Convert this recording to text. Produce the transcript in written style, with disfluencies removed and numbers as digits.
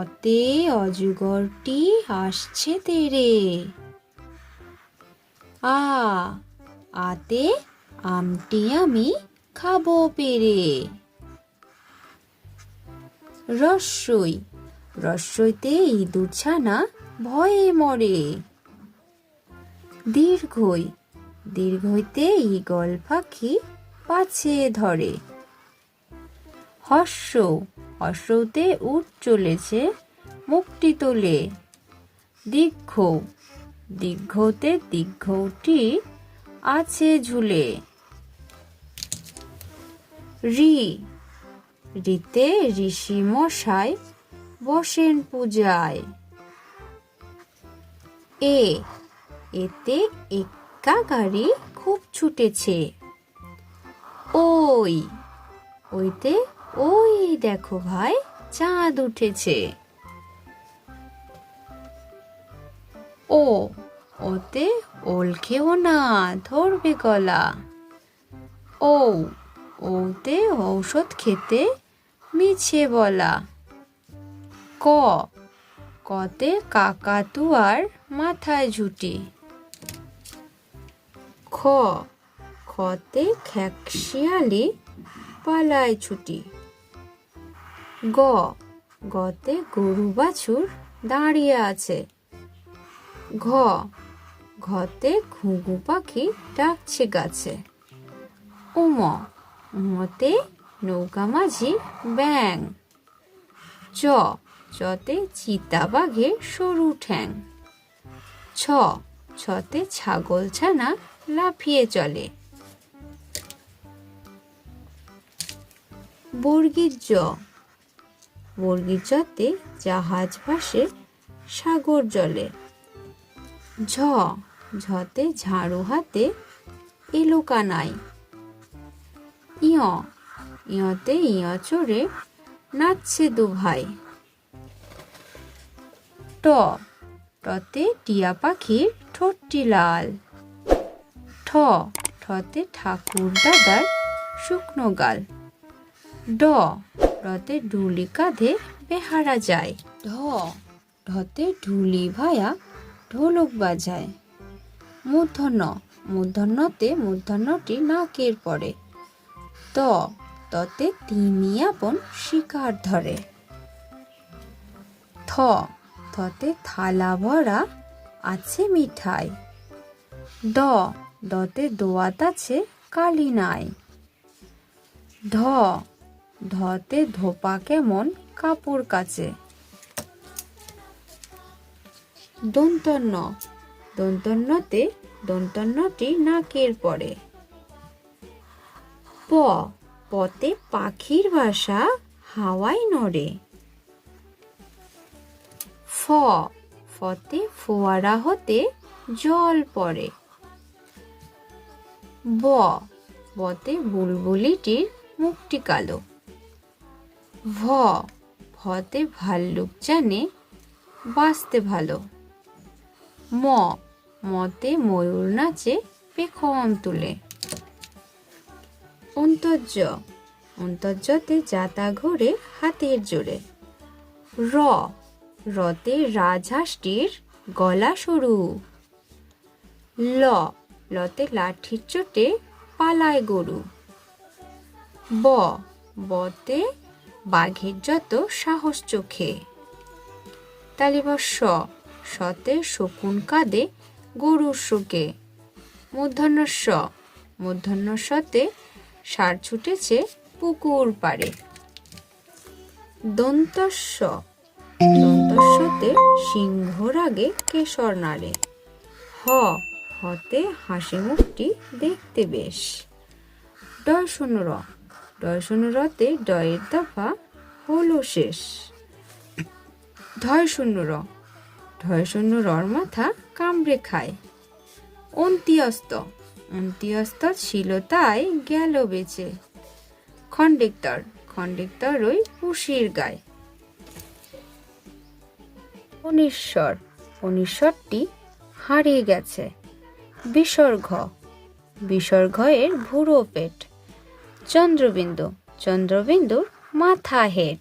অতে অজগরটি আসছে তেরে। আতে আমটি আমি খাবো পেরে। রস্যই, রস্যইতে ইঁদুর ছানা ভয়ে মরে। দীর্ঘই, দীর্ঘইতে ঈগল পাখি পাছে ধরে। হর্ষ, হর্ষতে উট চলেছে মুখটি তোলে। দীর্ঘ, দীর্ঘতে দীর্ঘটি আছে ঝুলে। ঋ, ঋতে ঋষি মশাই বসেন পূজায়। এতে এক্কা গাড়ি খুব ছুটেছে। ওই, ওইতে ওই দেখো ভাই চাঁদ উঠেছে। ওতে ওল খেও না ধরবে গলা। ওতে ঔষধ খেতে মিছে বলা। কতে কাকাতুয়ার মাথায় ঝুঁটি। খতে খেকশিয়ালি পালায় ছুটি। গতে গরু বাছুর দাঁড়িয়ে আছে। ঘতে ঘুঘু পাখি ডাকছে গাছে। উমতে নৌকা মাঝি ব্যাং। চতে চিতাবাঘের সরু ঠ্যাং। ছতে ছাগল ছানা লাফিয়ে চলে। বর্গীর জ, বর্গীর জতে জাহাজ ভাসে সাগর জলে। ঝতে ঝাড়ু হাতে এলো কানাই। ইয়তে ইয় চড়ে নাচছে দু ভাই। টতে টিয়া পাখির ঠোঁটটি লাল। ঠতে ঠাকুর দাদার শুকনো গাল। ডতে ঢুলি কাঁধে বেহারা যায়। ঢতে ঢুলি ভায়া ঢোলক বাজায়। মূর্ধন্য, মূর্ধন্যতে মূর্ধন্যটি নাকের পরে। ততে তিমি আপন শিকার ধরে। থতে থালা ভরা আছে মিঠাই। দতে দোয়াত আছে কালি নাই। ধতে ধোপা কেমন কাপড় কাচে। দন্তন্য, দন্তন্যতে দন্তন্যটি নাকের পরে। পতে পাখির বাসা হাওয়ায় নড়ে। ফতে ফোয়ারা হতে জল পড়ে। বতে বুলবুলিটির মুখটি কালো। ভতে ভাল্লুক জানে বাঁচতে ভালো। মতে ময়ূর নাচে পেখম তুলে। অন্তর্য, অন্তর্যতে যাতা ঘোরে হাতের জোরে। রতে রাজহাঁসটির গলা সরু। লতে লাঠির চোটে পালায় গরু। বতে বাঘের যত সাহস চোখে। তালিবা সতে শকুন কাঁদে গরুর শোকে। মূর্ধন্য স, মূর্ধন্য সতে ষাঁড় ছুটেছে পুকুর পাড়ে। দন্তস্ব, দন্তস্বতে সিংহ রাগে কেশর নাড়ে। হতে হাসি মুখটি দেখতে বেশ। ডয় শূন্য র, ডয় শূন্য রতে ডয়ের দফা হলো শেষ। ধয় শূন্য র, ধয় শূন্য রর মাথা কামড়ে খায়। অন্ত্যস্ত, অন্ত্যস্ত ছিল তাই গেল বেঁচে। খন্ডেক্তর, খন্ডেক্তর ওই পুষির গায়। অনিশ্বর, অনিশ্বরটি হারিয়ে গেছে। বিসর্গ, বিসর্গ এর ভুরো পেট। চন্দ্রবিন্দু, চন্দ্রবিন্দুর মাথা হেড।